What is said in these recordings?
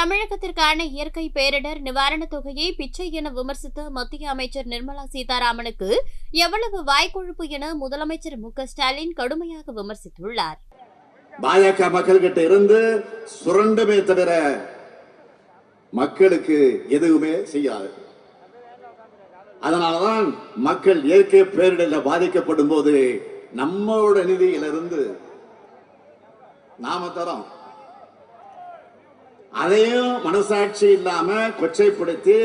தமிழகத்திற்கான இயற்கை பேரிடர் நிவாரணத் தொகையை பிச்சை என விமர்சித்த மத்திய அமைச்சர் நிர்மலா சீதாராமனுக்கு எவ்வளவு வாய்க்கொழுப்பு என முதலமைச்சர் மு.க.ஸ்டாலின் கடுமையாக விமர்சித்துள்ளார். பாஜக மக்கள்கிட்ட இருந்து சுரண்டுமே தவிர மக்களுக்கு எதுவுமே செய்யாது. அதனாலதான் மக்கள் இயற்கை பேரிடரில் பாதிக்கப்படும் போது நம்மளோட நிதியிலிருந்து நாம தரோம். அதையும் மனசாட்சி இல்லாம கொச்சைப்படுத்தி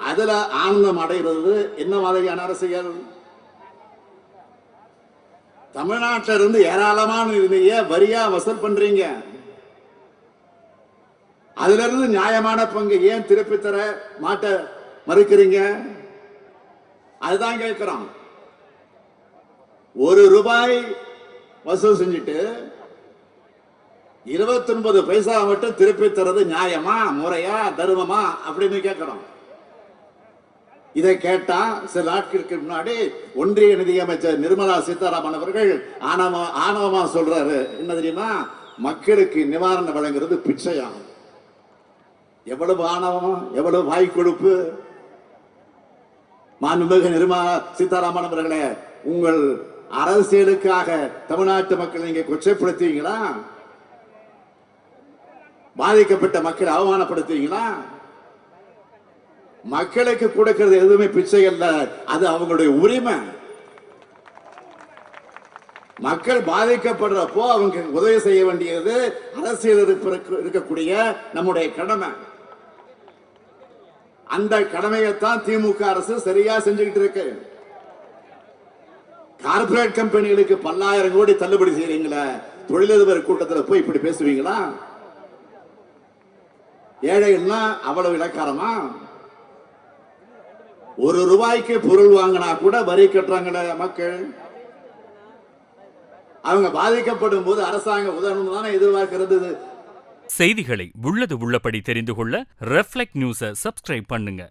அதுல ஆனந்தம் அடைகிறது என்ன மாதிரியான அரசியல்? தமிழ்நாட்டில இருந்து ஏராளமான நிதியை வரியா வசூல் பண்றீங்க. அதுல இருந்து நியாயமான பங்கு ஏன் திருப்பி தர மாட்ட மறுக்கிறீங்க? அதுதான் கேட்கிறோம். ₹1 வசூல் செஞ்சுட்டு 29 பைசா மட்டும் திருப்பி தரது நியாயமா, முறையா, தர்மமா அப்படின்னு கேட்கிறோம். இதை கேட்டா சில நாட்களுக்கு முன்னாடி ஒன்றிய நிதியமைச்சர் நிர்மலா சீதாராமன் அவர்கள் ஆணவமா சொல்றாரு, என்ன தெரியுமா, மக்களுக்கு நிவாரணம் வழங்குறது பிச்சையாம். எவ்வளவு ஆணவம், எவ்வளவு வாய்க்கொழுப்பு! மாண்புமிகு நிர்மலா சீதாராமன் அவர்களே, உங்கள் அரசியலுக்காக தமிழ்நாட்டு மக்களை நீங்க கொச்சைப்படுத்துவீங்களா? பாதிக்கப்பட்ட மக்களை அவமானப்படுத்துவீங்களா? மக்களுக்கு கொடுக்கிறது எதுவுமே பிச்சை அல்ல, அது அவங்களுடைய உரிமை. மக்கள் பாதிக்கப்படுறப்போ அவங்க உதவி செய்ய வேண்டியது அரசியல் இருக்கக்கூடிய நம்முடைய கடமை. அந்த கடமையைத்தான் திமுக அரசு சரியா செஞ்சுக்கிட்டு இருக்கு. கார்பரேட் கம்பெனிகளுக்கு பல்லாயிரம் கோடி தள்ளுபடி செய்யறீங்களா? தொழிலதிபர் கூட்டத்தில் போய் இப்படி பேசுவீங்களா? ஏழைகள்னா அவ்வளவு இலக்காரமா? ₹1 பொருள் வாங்கினா கூட வரி கட்டுறாங்களே மக்கள். அவங்க பாதிக்கப்படும் போது அரசாங்கம் உதவணும் தானே எதிர்பார்க்கிறது. செய்திகளை உள்ளது உள்ளபடி தெரிந்து கொள்ள ரெஃப்ளெக்ட் நியூஸை சப்ஸ்கிரைப் பண்ணுங்க.